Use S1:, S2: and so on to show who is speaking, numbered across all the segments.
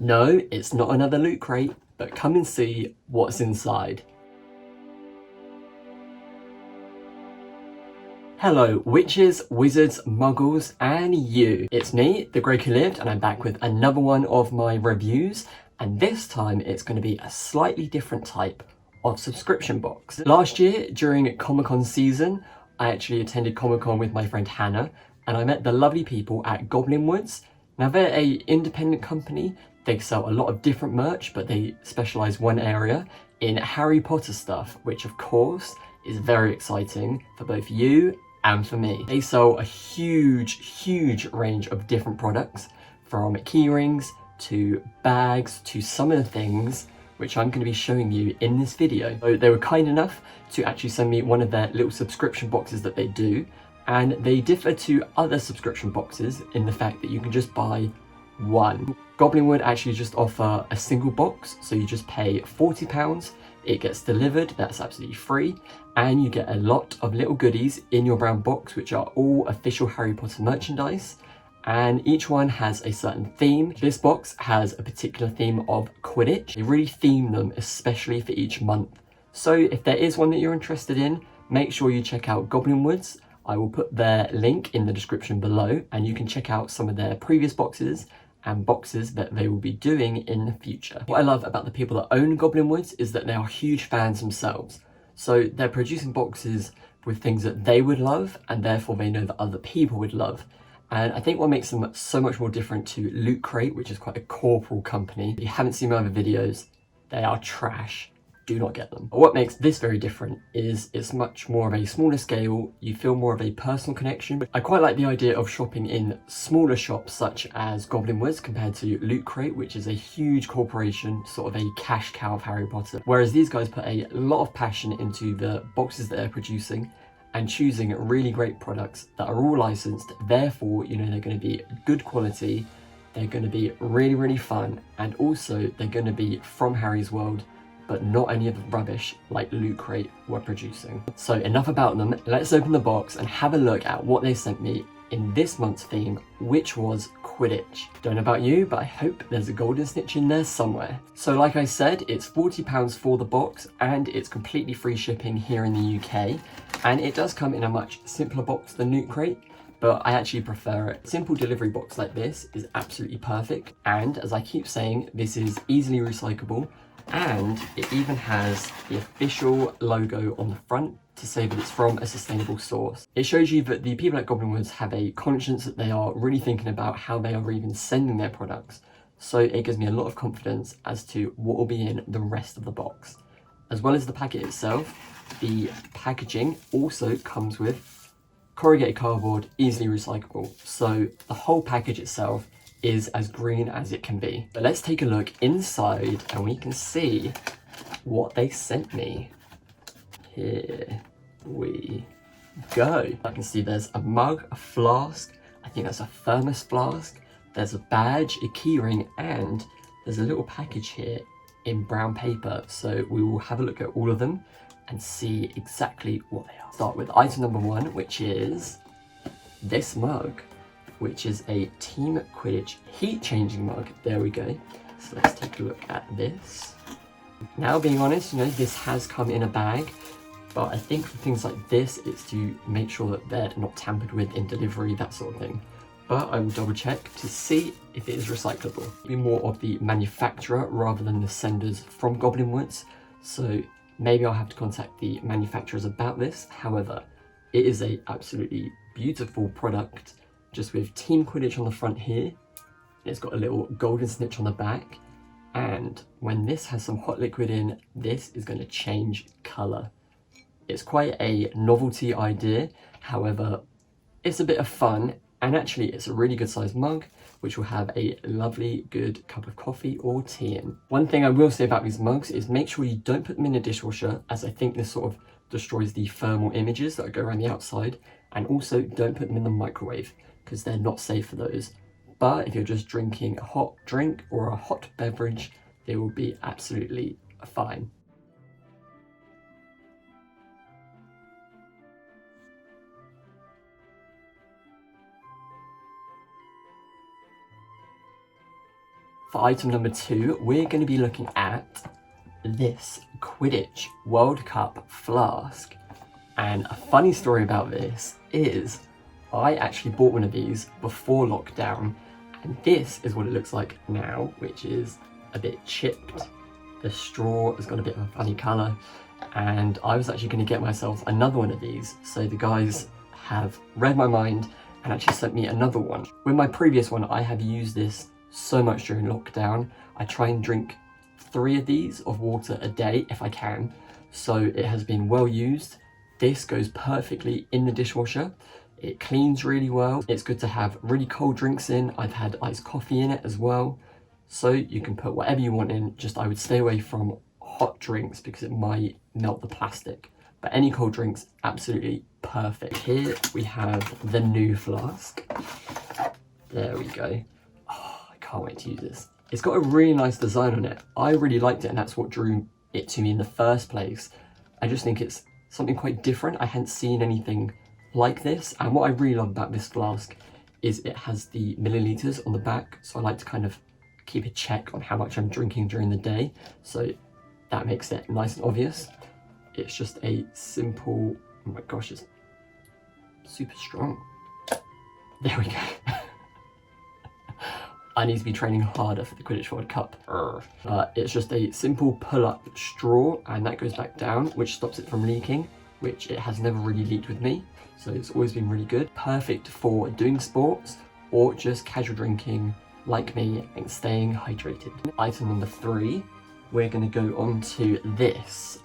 S1: No, it's not another loot crate, but come and see what's inside. Hello, witches, wizards, muggles, and you. It's me, TheGregWhoLived, and I'm back with another one of my reviews, and this time it's going to be a slightly different type of subscription box. Last year, during Comic-Con season, I actually attended Comic-Con with my friend Hannah, and I met the lovely people at Goblin Woods. Now they're an independent company. They sell a lot of different merch, but they specialise one area in Harry Potter stuff, which of course is very exciting for both you and for me. They sell a huge range of different products, from key rings to bags to some of the things which I'm going to be showing you in this video. So they were kind enough to actually send me one of their little subscription boxes that they do, and they differ to other subscription boxes in the fact that you can just buy one. Goblin Wood actually just offer a single box, so you just pay £40, it gets delivered, that's absolutely free, and you get a lot of little goodies in your brown box which are all official Harry Potter merchandise, and each one has a certain theme. This box has a particular theme of Quidditch. They really theme them especially for each month. So if there is one that you're interested in, make sure you check out Goblin Woods. I will put their link in the description below, and you can check out some of their previous boxes and boxes that they will be doing in the future. What I love about the people that own Goblin Woods is that they are huge fans themselves. So they're producing boxes with things that they would love, and therefore they know that other people would love. And I think what makes them so much more different to Loot Crate, which is quite a corporal company. If you haven't seen my other videos, they are trash. Do not get them. But what makes this very different is it's much more of a smaller scale. You feel more of a personal connection. I quite like the idea of shopping in smaller shops such as Goblin Woods compared to Loot Crate, which is a huge corporation, sort of a cash cow of Harry Potter. Whereas these guys put a lot of passion into the boxes that they're producing and choosing really great products that are all licensed. Therefore, you know, they're going to be good quality, they're going to be really fun, and also they're going to be from Harry's world, but not any of the rubbish like Loot Crate were producing. So enough about them, let's open the box and have a look at what they sent me in this month's theme, which was Quidditch. Don't know about you, but I hope there's a golden snitch in there somewhere. So like I said, it's £40 for the box, and it's completely free shipping here in the UK, and it does come in a much simpler box than Loot Crate, but I actually prefer it. A simple delivery box like this is absolutely perfect, and as I keep saying, this is easily recyclable, and it even has the official logo on the front to say that it's from a sustainable source. It shows you that the people at Goblin Woods have a conscience, that they are really thinking about how they are even sending their products. So it gives me a lot of confidence as to what will be in the rest of the box. As well as the packet itself, the packaging also comes with corrugated cardboard, easily recyclable. So the whole package itself is as green as it can be. But let's take a look inside and we can see what they sent me. Here we go. I can see there's a mug, a flask, I think that's a thermos flask, there's a badge, a keyring, and there's a little package here in brown paper. So we will have a look at all of them and see exactly what they are. Start with item number one, which is this mug, which is a Team Quidditch heat changing mug. There we go. So let's take a look at this. Now, being honest, you know, this has come in a bag, but I think for things like this, it's to make sure that they're not tampered with in delivery, that sort of thing. But I will double check to see if it is recyclable. Be more of the manufacturer rather than the senders from Goblin Woods. So maybe I'll have to contact the manufacturers about this. However, it is a absolutely beautiful product, just with Team Quidditch on the front here. It's got a little golden snitch on the back, and when this has some hot liquid in, this is going to change colour. It's quite a novelty idea, however, it's a bit of fun, and actually it's a really good sized mug, which will have a lovely good cup of coffee or tea in. One thing I will say about these mugs is make sure you don't put them in a dishwasher, as I think this sort of destroys the thermal images that go around the outside, and also don't put them in the microwave, because they're not safe for those. But if you're just drinking a hot drink or a hot beverage, they will be absolutely fine. For item number 2, we're going to be looking at this Quidditch World Cup flask. And a funny story about this is I actually bought one of these before lockdown, and this is what it looks like now, which is a bit chipped. The straw has got a bit of a funny colour, and I was actually going to get myself another one of these. So the guys have read my mind and actually sent me another one. With my previous one, I have used this so much during lockdown. I try and drink 3 of these of water a day if I can, so it has been well used. This goes perfectly in the dishwasher. It cleans really well. It's good to have really cold drinks in. I've had iced coffee in it as well. So you can put whatever you want in, just I would stay away from hot drinks because it might melt the plastic. But any cold drinks, absolutely perfect. Here we have the new flask. There we go. Oh, I can't wait to use this. It's got a really nice design on it. I really liked it, and that's what drew it to me in the first place. I just think it's something quite different. I hadn't seen anything like this, and what I really love about this flask is it has the milliliters on the back, so I like to kind of keep a check on how much I'm drinking during the day, so that makes it nice and obvious. It's just a simple, oh my gosh, it's super strong. There we go. I need to be training harder for the Quidditch World Cup. It's just a simple pull-up straw, and that goes back down, which stops it from leaking, which it has never really leaked with me, so it's always been really good. Perfect for doing sports or just casual drinking like me and staying hydrated. Item number 3, we're going to go on to this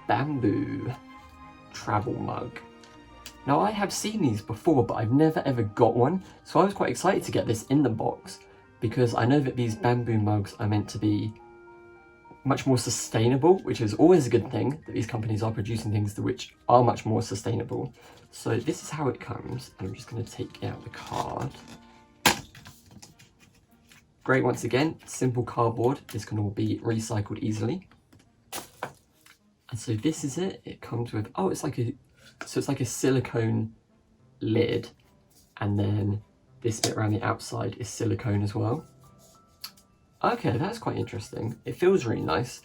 S1: bamboo travel mug. Now, I have seen these before, but I've never ever got one, so I was quite excited to get this in the box because I know that these bamboo mugs are meant to be much more sustainable, which is always a good thing, that these companies are producing things which are much more sustainable. So this is how it comes, and I'm just going to take out the card. Great, once again, simple cardboard. This can all be recycled easily. And so this is it. It comes with, oh, it's like a silicone lid, and then this bit around the outside is silicone as well. Okay, that's quite interesting. It feels really nice,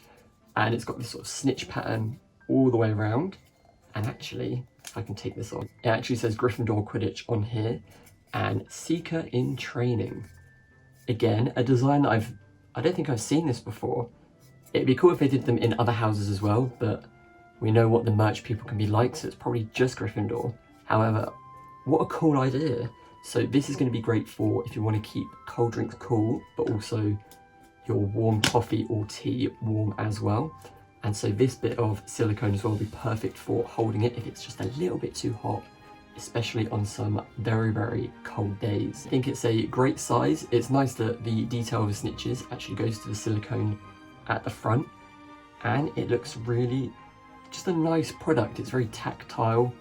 S1: and it's got this sort of snitch pattern all the way around. And actually, if I can take this on, it actually says Gryffindor Quidditch on here, and Seeker in Training. Again, a design that I don't think I've seen this before. It'd be cool if they did them in other houses as well, but we know what the merch people can be like, so it's probably just Gryffindor. However, what a cool idea. So this is going to be great for if you want to keep cold drinks cool, but also your warm coffee or tea warm as well. And so this bit of silicone as well will be perfect for holding it if it's just a little bit too hot, especially on some very, very cold days. I think it's a great size. It's nice that the detail of the snitches actually goes to the silicone at the front, and it looks really just a nice product. It's very tactile,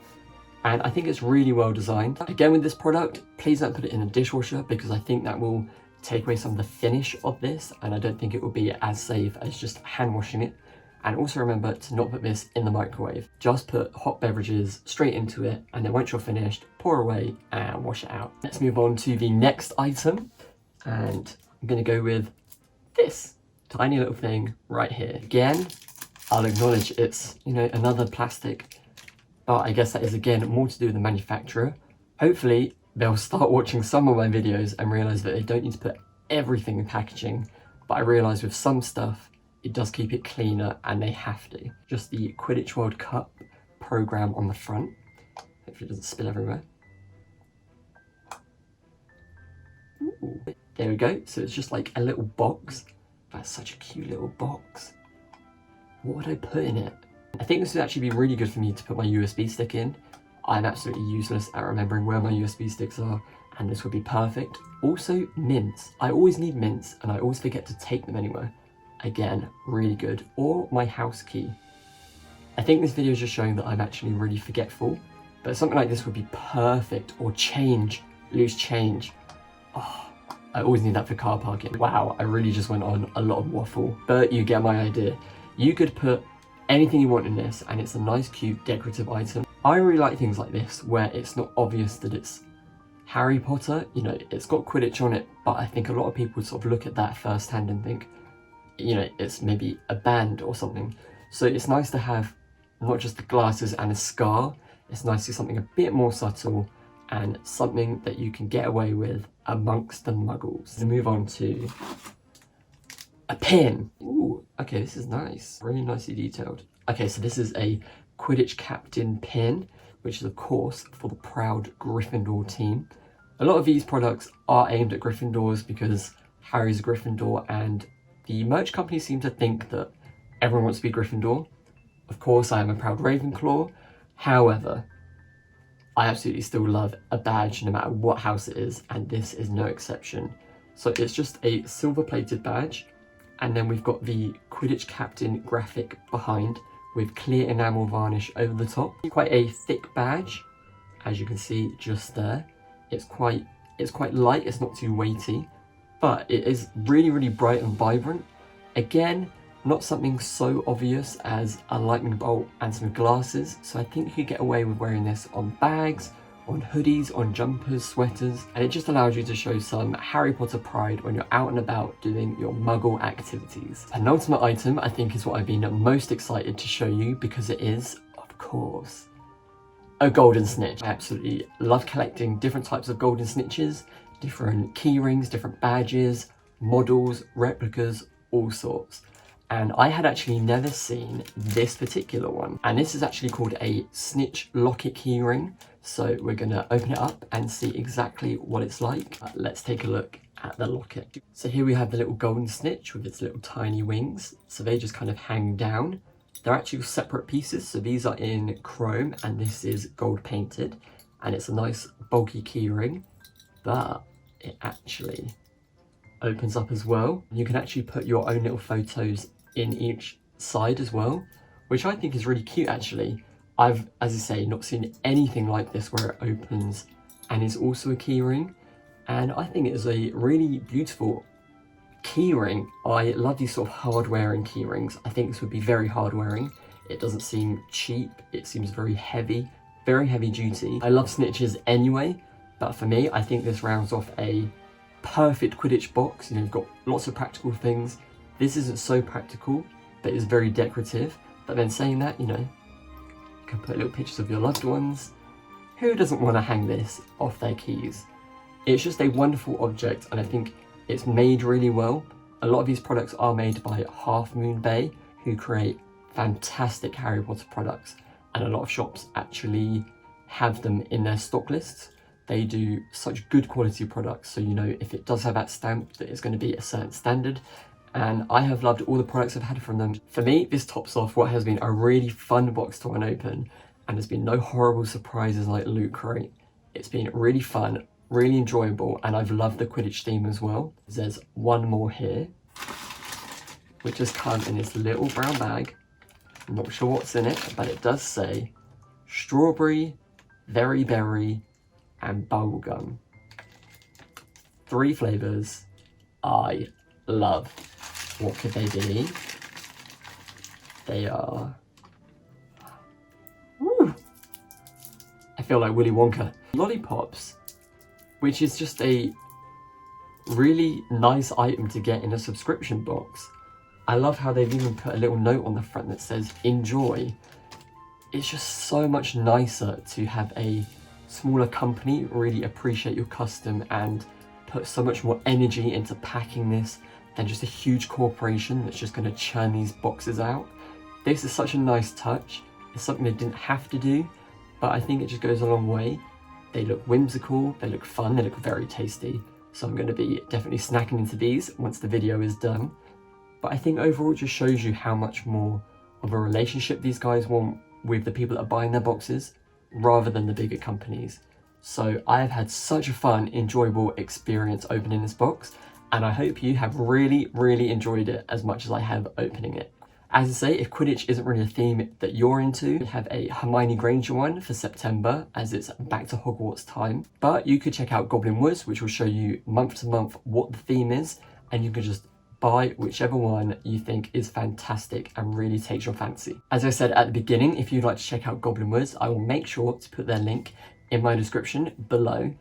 S1: and I think it's really well designed. Again, with this product, please don't put it in a dishwasher because I think that will take away some of the finish of this, and I don't think it will be as safe as just hand washing it. And also remember to not put this in the microwave. Just put hot beverages straight into it, and then once you're finished, pour away and wash it out. Let's move on to the next item, and I'm gonna go with this tiny little thing right here. Again, I'll acknowledge it's, you know, another plastic, but I guess that is again more to do with the manufacturer. Hopefully they'll start watching some of my videos and realize that they don't need to put everything in packaging, but I realize with some stuff it does keep it cleaner, and they have to. Just the Quidditch World Cup program on the front. Hopefully it doesn't spill everywhere. Ooh. There we go. So it's just like a little box. That's such a cute little box. What would I put in it? I think this would actually be really good for me to put my USB stick in. I'm absolutely useless at remembering where my USB sticks are, and this would be perfect. Also, mints. I always need mints, and I always forget to take them anywhere. Again, really good. Or my house key. I think this video is just showing that I'm actually really forgetful, but something like this would be perfect. Or change, loose change. Oh, I always need that for car parking. Wow, I really just went on a lot of waffle, but you get my idea. You could put anything you want in this, and it's a nice, cute, decorative item. I really like things like this, where it's not obvious that it's Harry Potter, you know, it's got Quidditch on it, but I think a lot of people sort of look at that firsthand and think, you know, it's maybe a band or something. So it's nice to have not just the glasses and a scar, it's nice to see something a bit more subtle and something that you can get away with amongst the muggles. To move on to a pin. Ooh, okay, this is nice. Really nicely detailed. Okay, so this is a Quidditch Captain Pin, which is of course for the proud Gryffindor team. A lot of these products are aimed at Gryffindors because Harry's a Gryffindor and the merch company seem to think that everyone wants to be Gryffindor. Of course, I am a proud Ravenclaw. However, I absolutely still love a badge no matter what house it is, and this is no exception. So it's just a silver-plated badge, and then we've got the Quidditch Captain graphic behind with clear enamel varnish over the top. Quite a thick badge, as you can see just there. It's quite light, it's not too weighty, but it is really, really bright and vibrant. Again, not something so obvious as a lightning bolt and some glasses, so I think you could get away with wearing this on bags, on hoodies, on jumpers, sweaters, and it just allows you to show some Harry Potter pride when you're out and about doing your muggle activities. Penultimate item I think is what I've been most excited to show you because it is, of course, a golden snitch. I absolutely love collecting different types of golden snitches, different key rings, different badges, models, replicas, all sorts. And I had actually never seen this particular one. And this is actually called a Snitch locket keyring. So we're gonna open it up and see exactly what it's like. Let's take a look at the locket. So here we have the little golden snitch with its little tiny wings. So they just kind of hang down. They're actually separate pieces. So these are in chrome and this is gold painted. And it's a nice bulky keyring, but it actually opens up as well. You can actually put your own little photos in each side as well, which I think is really cute actually. I've, as I say, not seen anything like this where it opens and is also a keyring, and I think it is a really beautiful keyring. I love these sort of hard wearing keyrings. I think this would be very hard wearing. It doesn't seem cheap, it seems very heavy duty. I love snitches anyway, but for me I think this rounds off a perfect Quidditch box. You know, you've got lots of practical things. This isn't so practical, but it's very decorative. But then saying that, you know, you can put little pictures of your loved ones. Who doesn't want to hang this off their keys? It's just a wonderful object, and I think it's made really well. A lot of these products are made by Half Moon Bay, who create fantastic Harry Potter products, and a lot of shops actually have them in their stock lists. They do such good quality products, so you know if it does have that stamp that it's going to be a certain standard, and I have loved all the products I've had from them. For me, this tops off what has been a really fun box to unopen, and there's been no horrible surprises like Loot Crate. It's been really fun, really enjoyable, and I've loved the Quidditch theme as well. There's one more here, which has come in this little brown bag. I'm not sure what's in it, but it does say strawberry, very berry, and bubblegum. 3 flavours I love. What could they be? They are... Woo! I feel like Willy Wonka. Lollipops, which is just a really nice item to get in a subscription box. I love how they've even put a little note on the front that says enjoy. It's just so much nicer to have a smaller company really appreciate your custom and put so much more energy into packing this than just a huge corporation that's just going to churn these boxes out. This is such a nice touch. It's something they didn't have to do, but I think it just goes a long way. They look whimsical, they look fun, they look very tasty. So I'm going to be definitely snacking into these once the video is done. But I think overall it just shows you how much more of a relationship these guys want with the people that are buying their boxes, rather than the bigger companies. So I have had such a fun, enjoyable experience opening this box, and I hope you have really, really enjoyed it as much as I have opening it. As I say, if Quidditch isn't really a theme that you're into, we have a Hermione Granger one for September, as it's back to Hogwarts time. But you could check out Goblin Wood, which will show you month to month what the theme is, and you can just buy whichever one you think is fantastic and really takes your fancy. As I said at the beginning, if you'd like to check out Goblin Wood, I will make sure to put their link in my description below.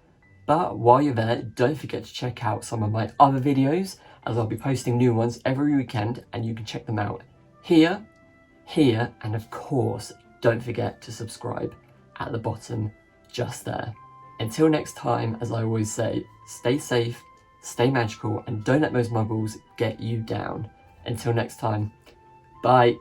S1: But while you're there, don't forget to check out some of my other videos, as I'll be posting new ones every weekend, and you can check them out here, and of course, don't forget to subscribe at the bottom, just there. Until next time, as I always say, stay safe, stay magical, and don't let those muggles get you down. Until next time, bye.